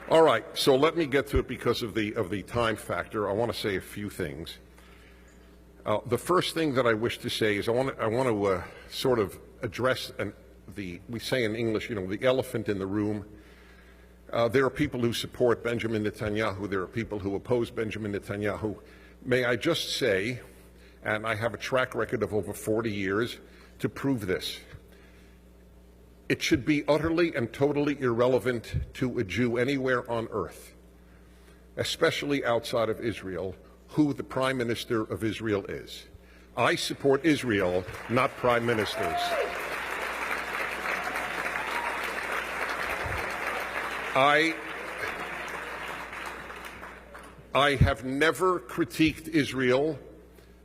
All right, so let me get to it because of the time factor. I want to say a few things. The first thing that I wish to say is I want to sort of address we say in English, the elephant in the room. There are people who support Benjamin Netanyahu. There are people who oppose Benjamin Netanyahu. May I just say, and I have a track record of over 40 years to prove this, it should be utterly and totally irrelevant to a Jew anywhere on earth, especially outside of Israel, who the Prime Minister of Israel is. I support Israel, not prime ministers. I have never critiqued Israel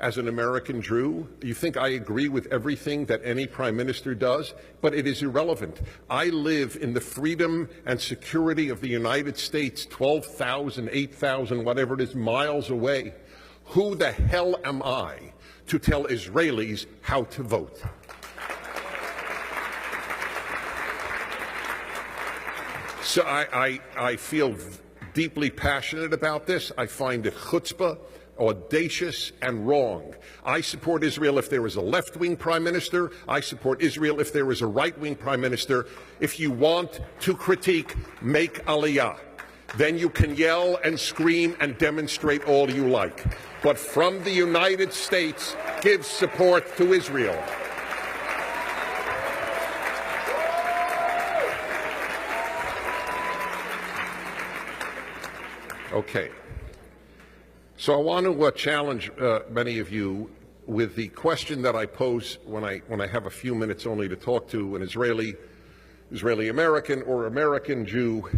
as an American Jew. You think I agree with everything that any prime minister does? But it is irrelevant. I live in the freedom and security of the United States, 12,000, 8,000, whatever it is, miles away. Who the hell am I to tell Israelis how to vote? So I feel deeply passionate about this. I find it chutzpah, audacious, and wrong. I support Israel if there is a left-wing prime minister. I support Israel if there is a right-wing prime minister. If you want to critique, make aliyah. Then you can yell and scream and demonstrate all you like. But from the United States, give support to Israel. Okay. So I want to challenge many of you with the question that I pose when I have a few minutes only to talk to an Israeli American or American Jew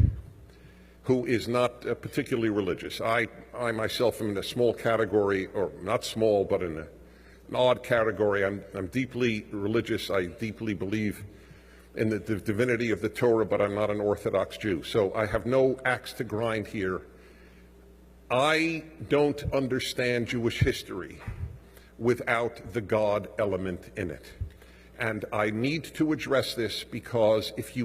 who is not particularly religious. I myself am in a small category, or not small, but in an odd category. I'm deeply religious. I deeply believe in the divinity of the Torah, but I'm not an Orthodox Jew. So I have no axe to grind here. I don't understand Jewish history without the God element in it. And I need to address this because if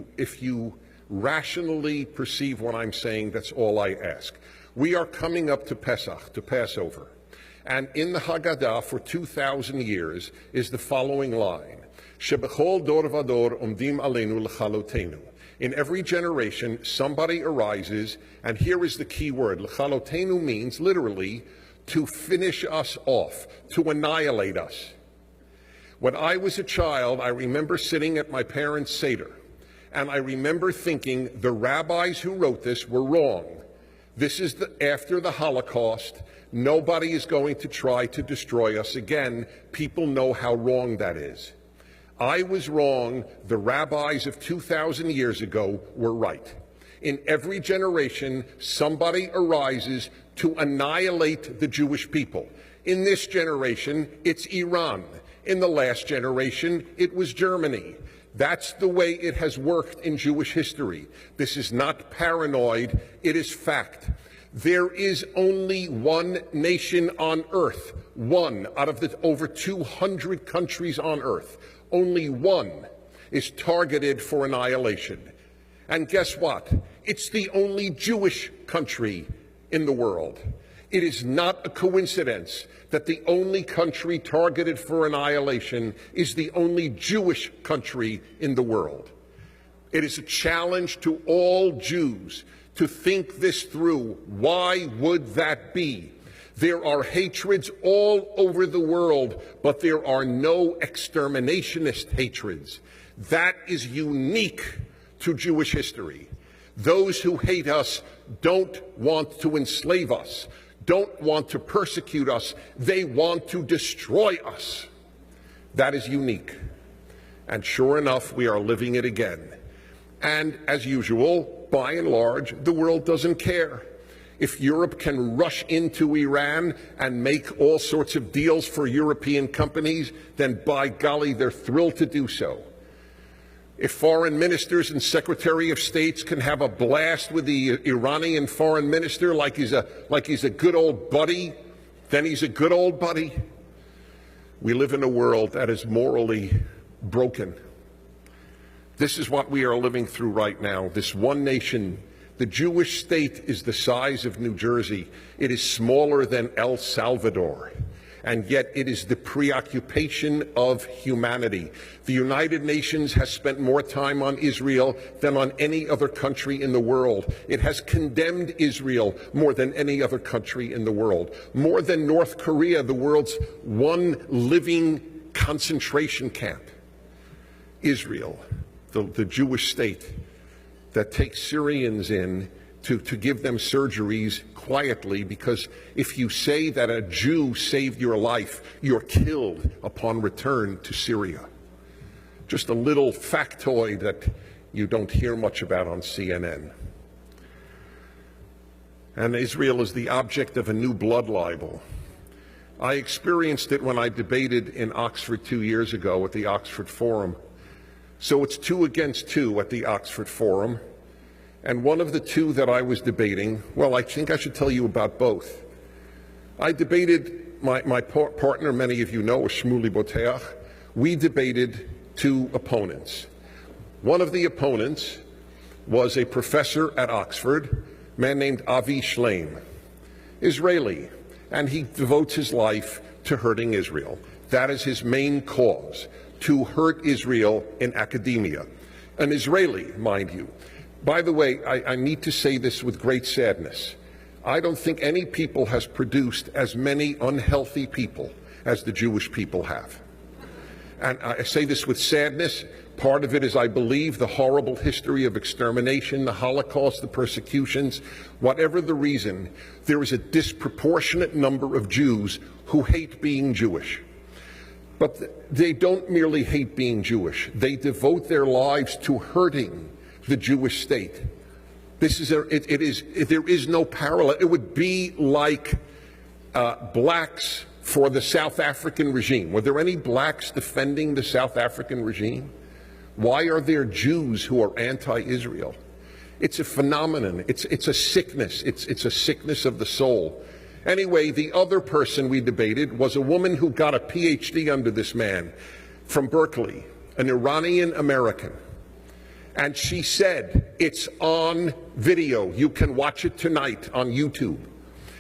you rationally perceive what I'm saying, that's all I ask. We are coming up to Pesach, to Passover. And in the Haggadah for 2,000 years is the following line: Shebechol dor vador umdim aleinu l'chalotenu. In every generation, somebody arises, and here is the key word. L'chalotenu means literally to finish us off, to annihilate us. When I was a child, I remember sitting at my parents' Seder, and I remember thinking the rabbis who wrote this were wrong. This is after the Holocaust. Nobody is going to try to destroy us again. People know how wrong that is. I was wrong. The rabbis of 2,000 years ago were right. In every generation, somebody arises to annihilate the Jewish people. In this generation, it's Iran. In the last generation, it was Germany. That's the way it has worked in Jewish history. This is not paranoid, it is fact. There is only one nation on earth, one out of the over 200 countries on earth. Only one is targeted for annihilation. And guess what? It's the only Jewish country in the world. It is not a coincidence that the only country targeted for annihilation is the only Jewish country in the world. It is a challenge to all Jews to think this through. Why would that be? There are hatreds all over the world, but there are no exterminationist hatreds. That is unique to Jewish history. Those who hate us don't want to enslave us, don't want to persecute us. They want to destroy us. That is unique. And sure enough, we are living it again. And as usual, by and large, the world doesn't care. If Europe can rush into Iran and make all sorts of deals for European companies, then by golly, they're thrilled to do so. If foreign ministers and secretary of states can have a blast with the Iranian foreign minister like he's a good old buddy, then he's a good old buddy. We live in a world that is morally broken. This is what we are living through right now, this one nation The Jewish state is the size of New Jersey. It is smaller than El Salvador. And yet it is the preoccupation of humanity. The United Nations has spent more time on Israel than on any other country in the world. It has condemned Israel more than any other country in the world. More than North Korea, the world's one living concentration camp. Israel, the Jewish state that takes Syrians in to give them surgeries quietly, because if you say that a Jew saved your life, you're killed upon return to Syria. Just a little factoid that you don't hear much about on CNN. And Israel is the object of a new blood libel. I experienced it when I debated in Oxford 2 years ago at the Oxford Forum. So it's 2 against 2 at the Oxford Forum. And one of the two that I was debating, well, I think I should tell you about both. I debated, my partner, many of you know, is Shmuley Boteach. We debated 2 opponents. One of the opponents was a professor at Oxford, a man named Avi Shleim, Israeli, and he devotes his life to hurting Israel. That is his main cause, to hurt Israel in academia. An Israeli, mind you. By the way, I need to say this with great sadness. I don't think any people has produced as many unhealthy people as the Jewish people have. And I say this with sadness. Part of it is, I believe, the horrible history of extermination, the Holocaust, the persecutions. Whatever the reason, there is a disproportionate number of Jews who hate being Jewish. But they don't merely hate being Jewish. They devote their lives to hurting the Jewish state. There is no parallel. It would be like blacks for the South African regime. Were there any blacks defending the South African regime? Why are there Jews who are anti-Israel? It's a phenomenon. It's a sickness. It's a sickness of the soul. Anyway, the other person we debated was a woman who got a PhD under this man from Berkeley, an Iranian American. And she said, it's on video. You can watch it tonight on YouTube.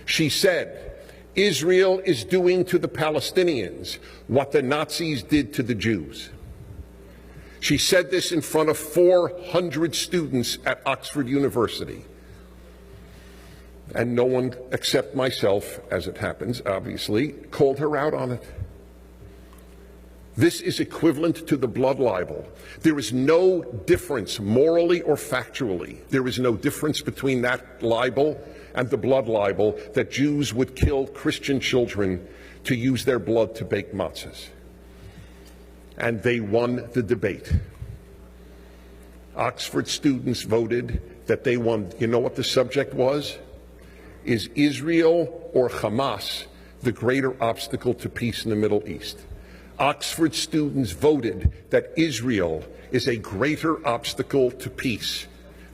She said, Israel is doing to the Palestinians what the Nazis did to the Jews. She said this in front of 400 students at Oxford University. And no one except myself, as it happens, obviously, called her out on it. This is equivalent to the blood libel. There is no difference, morally or factually. There is no difference between that libel and the blood libel that Jews would kill Christian children to use their blood to bake matzahs. And they won the debate. Oxford students voted that they won. You know what the subject was? Is Israel or Hamas the greater obstacle to peace in the Middle East? Oxford students voted that Israel is a greater obstacle to peace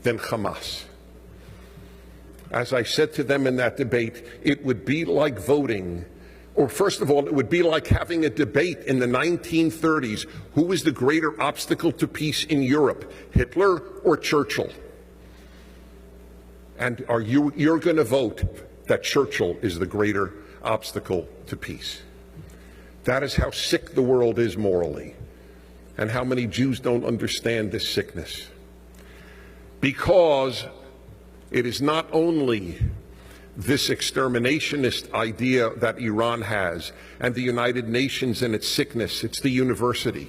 than Hamas. As I said to them in that debate, it would be like voting, or first of all, it would be like having a debate in the 1930s. Who was the greater obstacle to peace in Europe, Hitler or Churchill? And you're going to vote that Churchill is the greater obstacle to peace. That is how sick the world is morally, and how many Jews don't understand this sickness. Because it is not only this exterminationist idea that Iran has, and the United Nations and its sickness, it's the university.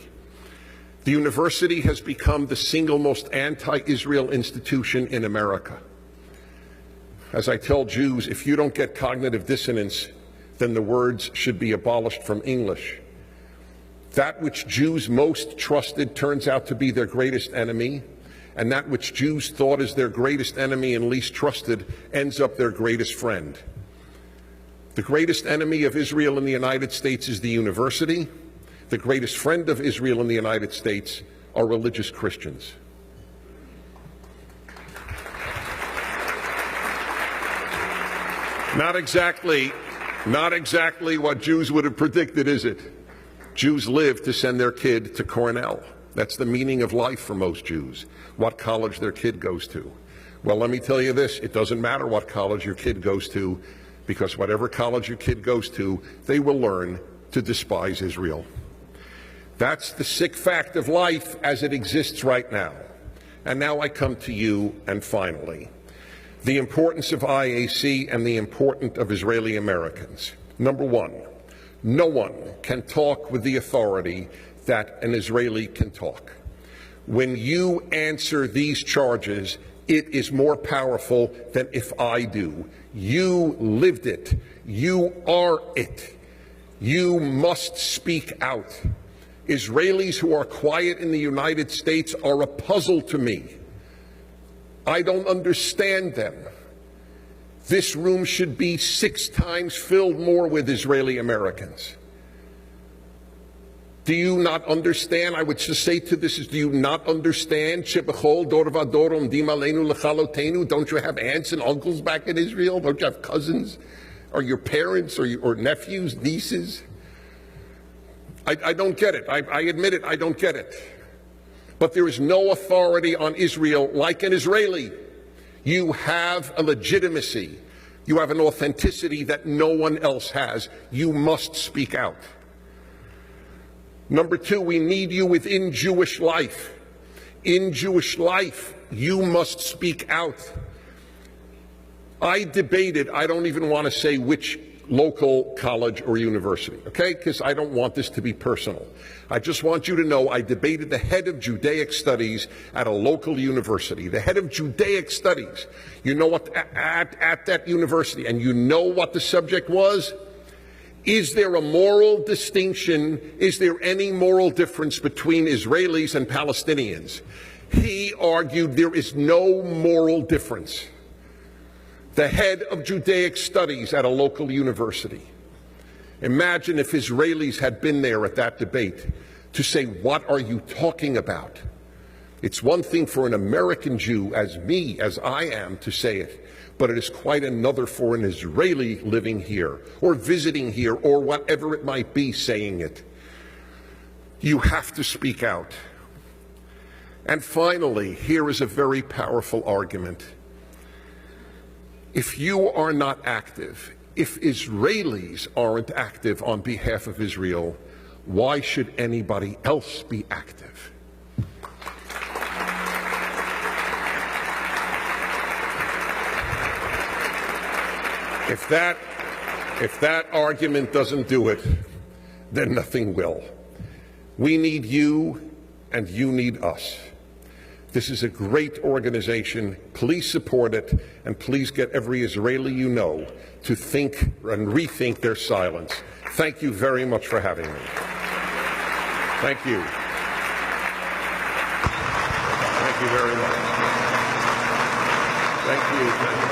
The university has become the single most anti-Israel institution in America. As I tell Jews, if you don't get cognitive dissonance, then the words should be abolished from English. That which Jews most trusted turns out to be their greatest enemy, and that which Jews thought is their greatest enemy and least trusted ends up their greatest friend. The greatest enemy of Israel in the United States is the university. The greatest friend of Israel in the United States are religious Christians. Not exactly what Jews would have predicted, is it? Jews live to send their kid to Cornell. That's the meaning of life for most Jews, what college their kid goes to. Well, let me tell you this, it doesn't matter what college your kid goes to, because whatever college your kid goes to, they will learn to despise Israel. That's the sick fact of life as it exists right now. And now I come to you, and finally, the importance of IAC and the importance of Israeli Americans. Number one, no one can talk with the authority that an Israeli can talk. When you answer these charges, it is more powerful than if I do. You lived it. You are it. You must speak out. Israelis who are quiet in the United States are a puzzle to me. I don't understand them. This room should be 6 times filled more with Israeli Americans. Do you not understand? I would just say to this is, do you not understand? Don't you have aunts and uncles back in Israel? Don't you have cousins? Or your parents or nephews, nieces? I don't get it. I admit it, I don't get it. But there is no authority on Israel like an Israeli. You have a legitimacy. You have an authenticity that no one else has. You must speak out. Number 2, we need you within Jewish life. In Jewish life, you must speak out. I debated, I don't even want to say which local college or university, okay? Because I don't want this to be personal. I just want you to know I debated the head of Judaic studies at a local university. The head of Judaic studies, you know what, at that university, and you know what the subject was? Is there a moral distinction? Is there any moral difference between Israelis and Palestinians? He argued there is no moral difference. The head of Judaic studies at a local university. Imagine if Israelis had been there at that debate to say, what are you talking about? It's one thing for an American Jew, as me, as I am, to say it, but it is quite another for an Israeli living here, or visiting here, or whatever it might be, saying it. You have to speak out. And finally, here is a very powerful argument. If you are not active, if Israelis aren't active on behalf of Israel, why should anybody else be active? If that argument doesn't do it, then nothing will. We need you, and you need us. This is a great organization. Please support it, and please get every Israeli you know to think and rethink their silence. Thank you very much for having me. Thank you. Thank you very much. Thank you.